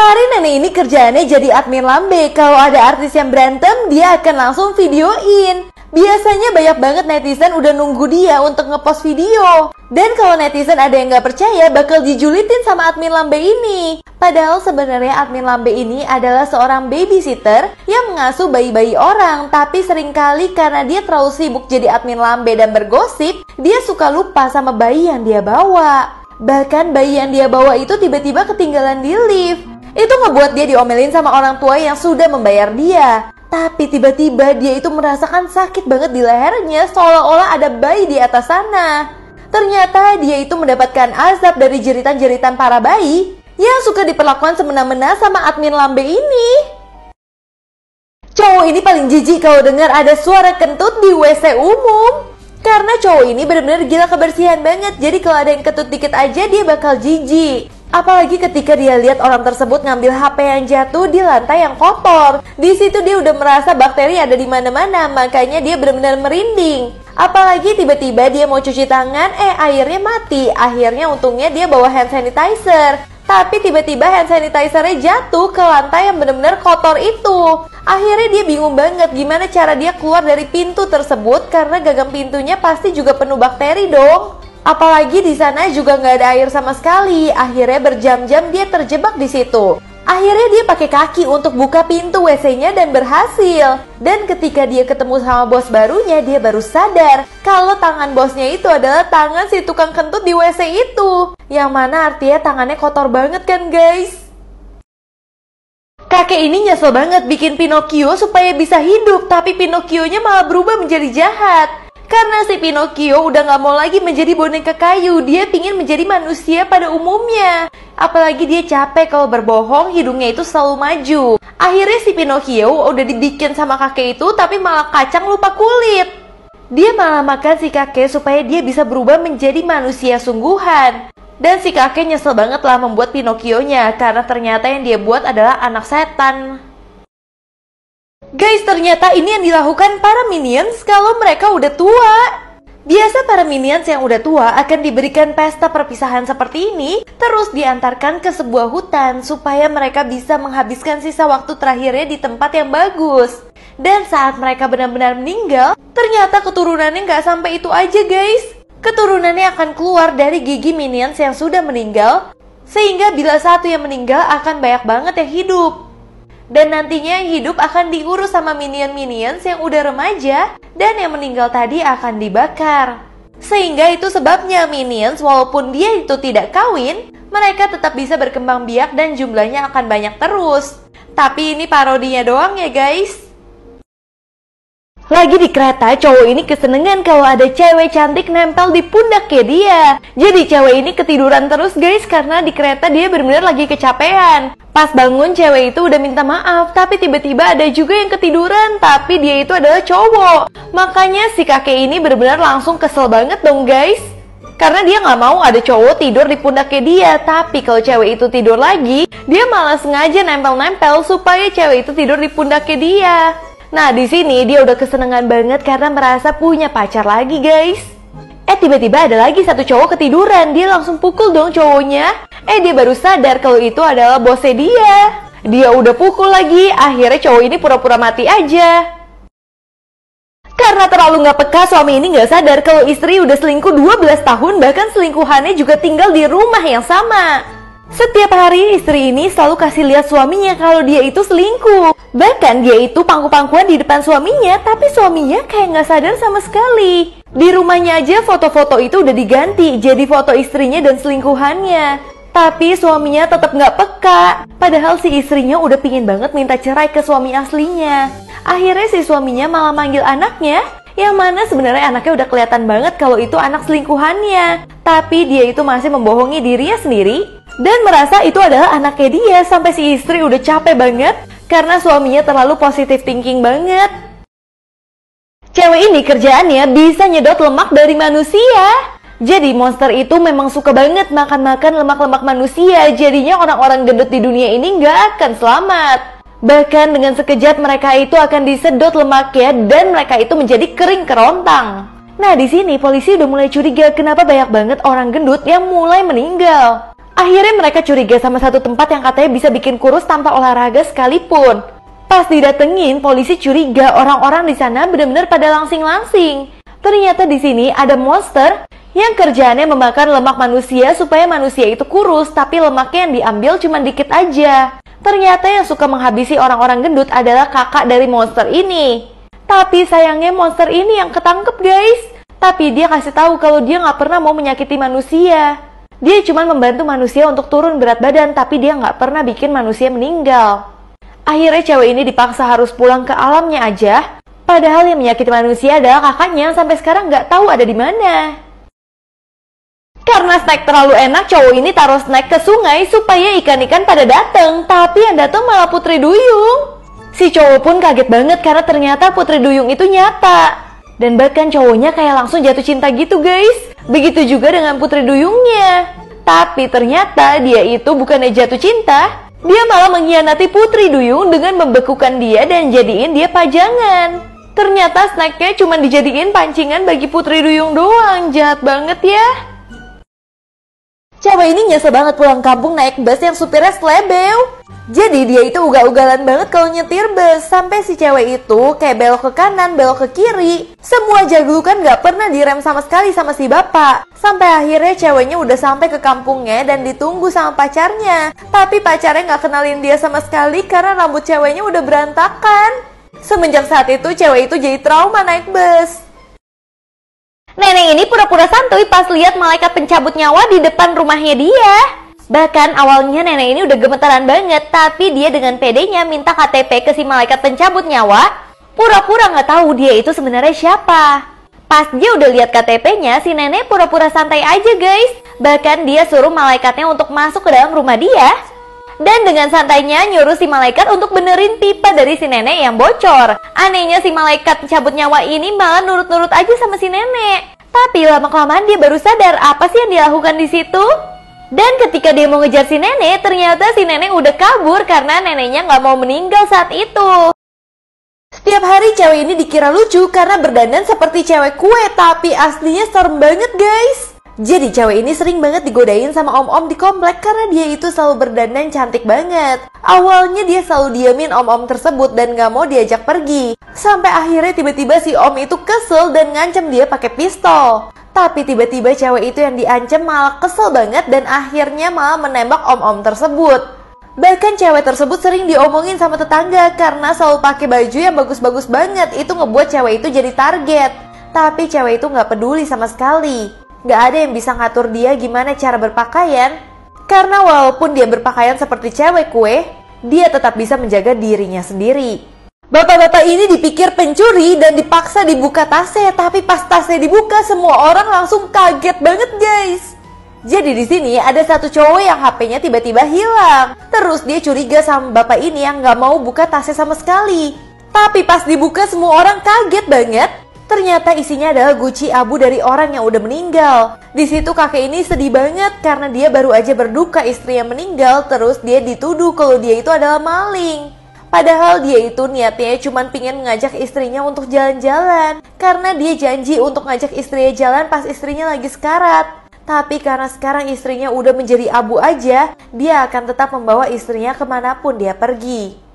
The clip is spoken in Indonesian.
hari nenek ini kerjaannya jadi admin lambe. Kalau ada artis yang berantem, dia akan langsung videoin. Biasanya banyak banget netizen udah nunggu dia untuk ngepost video. Dan kalau netizen ada yang gak percaya, bakal dijulitin sama admin lambe ini. Padahal sebenarnya admin lambe ini adalah seorang babysitter yang mengasuh bayi-bayi orang. Tapi seringkali karena dia terlalu sibuk jadi admin lambe dan bergosip, dia suka lupa sama bayi yang dia bawa. Bahkan bayi yang dia bawa itu tiba-tiba ketinggalan di lift. Itu ngebuat dia diomelin sama orang tua yang sudah membayar dia. Tapi tiba-tiba dia itu merasakan sakit banget di lehernya, seolah-olah ada bayi di atas sana. Ternyata dia itu mendapatkan azab dari jeritan-jeritan para bayi yang suka diperlakukan semena-mena sama admin lambe ini. Cowok ini paling jijik kalau dengar ada suara kentut di WC umum. Karena cowok ini benar-benar gila kebersihan banget. Jadi kalau ada yang kentut dikit aja dia bakal jijik. Apalagi ketika dia lihat orang tersebut ngambil HP yang jatuh di lantai yang kotor. Di situ dia udah merasa bakteri ada di mana-mana, makanya dia benar-benar merinding. Apalagi tiba-tiba dia mau cuci tangan, airnya mati. Akhirnya untungnya dia bawa hand sanitizer. Tapi tiba-tiba hand sanitizernya jatuh ke lantai yang benar-benar kotor itu. Akhirnya dia bingung banget gimana cara dia keluar dari pintu tersebut karena gagang pintunya pasti juga penuh bakteri dong. Apalagi di sana juga nggak ada air sama sekali. Akhirnya berjam-jam dia terjebak di situ. Akhirnya dia pakai kaki untuk buka pintu WC-nya dan berhasil. Dan ketika dia ketemu sama bos barunya, dia baru sadar kalau tangan bosnya itu adalah tangan si tukang kentut di WC itu. Yang mana artinya tangannya kotor banget kan guys. Kakek ini nyesel banget bikin Pinocchio supaya bisa hidup, tapi Pinocchio-nya malah berubah menjadi jahat. Karena si Pinocchio udah gak mau lagi menjadi boneka kayu, dia pingin menjadi manusia pada umumnya. Apalagi dia capek kalau berbohong, hidungnya itu selalu maju. Akhirnya si Pinocchio udah dibikin sama kakek itu, tapi malah kacang lupa kulit. Dia malah makan si kakek supaya dia bisa berubah menjadi manusia sungguhan. Dan si kakek nyesel banget lah membuat Pinocchio-nya, karena ternyata yang dia buat adalah anak setan. Guys, ternyata ini yang dilakukan para minions kalau mereka udah tua. Biasa para minions yang udah tua akan diberikan pesta perpisahan seperti ini, terus diantarkan ke sebuah hutan supaya mereka bisa menghabiskan sisa waktu terakhirnya di tempat yang bagus. Dan saat mereka benar-benar meninggal, ternyata keturunannya nggak sampai itu aja guys. Keturunannya akan keluar dari gigi minions yang sudah meninggal, sehingga bila satu yang meninggal akan banyak banget yang hidup. Dan nantinya yang hidup akan diurus sama minion-minions yang udah remaja, dan yang meninggal tadi akan dibakar. Sehingga itu sebabnya minions walaupun dia itu tidak kawin, mereka tetap bisa berkembang biak dan jumlahnya akan banyak terus. Tapi ini parodinya doang ya guys. Lagi di kereta, cowok ini kesenengan kalau ada cewek cantik nempel di pundaknya dia. Jadi cewek ini ketiduran terus guys karena di kereta dia benar-benar lagi kecapean. Pas bangun cewek itu udah minta maaf, tapi tiba-tiba ada juga yang ketiduran, tapi dia itu adalah cowok. Makanya si kakek ini benar-benar langsung kesel banget dong guys. Karena dia nggak mau ada cowok tidur di pundaknya dia. Tapi kalau cewek itu tidur lagi, dia malah sengaja nempel-nempel supaya cewek itu tidur di pundaknya dia. Nah di sini dia udah kesenangan banget karena merasa punya pacar lagi guys. Tiba-tiba ada lagi satu cowok ketiduran, dia langsung pukul dong cowoknya. Dia baru sadar kalau itu adalah bosnya dia. Dia udah pukul lagi, akhirnya cowok ini pura-pura mati aja. Karena terlalu gak peka, suami ini gak sadar kalau istri udah selingkuh 12 tahun, bahkan selingkuhannya juga tinggal di rumah yang sama. Setiap hari istri ini selalu kasih lihat suaminya kalau dia itu selingkuh. Bahkan dia itu pangku-pangkuan di depan suaminya, tapi suaminya kayak gak sadar sama sekali. Di rumahnya aja foto-foto itu udah diganti jadi foto istrinya dan selingkuhannya. Tapi suaminya tetap gak peka. Padahal si istrinya udah pingin banget minta cerai ke suami aslinya. Akhirnya si suaminya malah manggil anaknya, yang mana sebenarnya anaknya udah kelihatan banget kalau itu anak selingkuhannya. Tapi dia itu masih membohongi dirinya sendiri dan merasa itu adalah anaknya dia, sampai si istri udah capek banget karena suaminya terlalu positive thinking banget. Cewek ini kerjaannya bisa nyedot lemak dari manusia. Jadi monster itu memang suka banget makan-makan lemak-lemak manusia. Jadinya orang-orang gendut di dunia ini nggak akan selamat. Bahkan dengan sekejap mereka itu akan disedot lemaknya dan mereka itu menjadi kering kerontang. Nah di sini polisi udah mulai curiga kenapa banyak banget orang gendut yang mulai meninggal. Akhirnya mereka curiga sama satu tempat yang katanya bisa bikin kurus tanpa olahraga sekalipun. Pas didatengin, polisi curiga orang-orang di sana benar-benar pada langsing-langsing. Ternyata di sini ada monster yang kerjaannya memakan lemak manusia supaya manusia itu kurus, tapi lemaknya yang diambil cuma dikit aja. Ternyata yang suka menghabisi orang-orang gendut adalah kakak dari monster ini. Tapi sayangnya monster ini yang ketangkep guys. Tapi dia kasih tahu kalau dia nggak pernah mau menyakiti manusia. Dia cuma membantu manusia untuk turun berat badan, tapi dia nggak pernah bikin manusia meninggal. Akhirnya cewek ini dipaksa harus pulang ke alamnya aja. Padahal yang menyakiti manusia adalah kakaknya yang sampai sekarang nggak tahu ada di mana. Karena snack terlalu enak, cowok ini taruh snack ke sungai supaya ikan-ikan pada datang. Tapi yang datang malah Putri Duyung. Si cowok pun kaget banget karena ternyata Putri Duyung itu nyata. Dan bahkan cowoknya kayak langsung jatuh cinta gitu guys. Begitu juga dengan Putri Duyungnya. Tapi ternyata dia itu bukannya jatuh cinta. Dia malah mengkhianati Putri Duyung dengan membekukan dia dan jadiin dia pajangan. Ternyata snacknya cuma dijadiin pancingan bagi Putri Duyung doang. Jahat banget ya. Cewek ini nyesel banget pulang kampung naik bus yang supirnya slebeu. Jadi dia itu ugal-ugalan banget kalau nyetir bus. Sampai si cewek itu kayak belok ke kanan, belok ke kiri. Semua jaglukan gak pernah direm sama sekali sama si bapak. Sampai akhirnya ceweknya udah sampai ke kampungnya dan ditunggu sama pacarnya. Tapi pacarnya gak kenalin dia sama sekali karena rambut ceweknya udah berantakan. Semenjak saat itu cewek itu jadi trauma naik bus. Nenek ini pura-pura santuy pas lihat malaikat pencabut nyawa di depan rumahnya dia. Bahkan awalnya nenek ini udah gemetaran banget, tapi dia dengan pedenya minta KTP ke si malaikat pencabut nyawa. Pura-pura nggak tahu dia itu sebenarnya siapa. Pas dia udah lihat KTP-nya, si nenek pura-pura santai aja guys. Bahkan dia suruh malaikatnya untuk masuk ke dalam rumah dia. Dan dengan santainya nyuruh si malaikat untuk benerin pipa dari si nenek yang bocor. Anehnya si malaikat pencabut nyawa ini malah nurut-nurut aja sama si nenek. Tapi lama-kelamaan dia baru sadar apa sih yang dilakukan di situ. Dan ketika dia mau ngejar si nenek, ternyata si nenek udah kabur karena neneknya nggak mau meninggal saat itu. Setiap hari cewek ini dikira lucu karena berdandan seperti cewek kue, tapi aslinya serem banget guys. Jadi cewek ini sering banget digodain sama om-om di komplek karena dia itu selalu berdandan cantik banget. Awalnya dia selalu diamin om-om tersebut dan gak mau diajak pergi. Sampai akhirnya tiba-tiba si om itu kesel dan ngancem dia pakai pistol. Tapi tiba-tiba cewek itu yang diancam malah kesel banget dan akhirnya malah menembak om-om tersebut. Bahkan cewek tersebut sering diomongin sama tetangga karena selalu pakai baju yang bagus-bagus banget. Itu ngebuat cewek itu jadi target. Tapi cewek itu gak peduli sama sekali. Gak ada yang bisa ngatur dia gimana cara berpakaian. Karena walaupun dia berpakaian seperti cewek kue, dia tetap bisa menjaga dirinya sendiri. Bapak-bapak ini dipikir pencuri dan dipaksa dibuka tasnya. Tapi pas tasnya dibuka, semua orang langsung kaget banget guys. Jadi di sini ada satu cowok yang HP-nya tiba-tiba hilang. Terus dia curiga sama bapak ini yang gak mau buka tasnya sama sekali. Tapi pas dibuka semua orang kaget banget. Ternyata isinya adalah guci abu dari orang yang udah meninggal. Di situ kakek ini sedih banget karena dia baru aja berduka istrinya meninggal. Terus dia dituduh kalau dia itu adalah maling. Padahal dia itu niatnya cuma pingin ngajak istrinya untuk jalan-jalan. Karena dia janji untuk ngajak istrinya jalan pas istrinya lagi sekarat. Tapi karena sekarang istrinya udah menjadi abu aja, dia akan tetap membawa istrinya kemanapun dia pergi.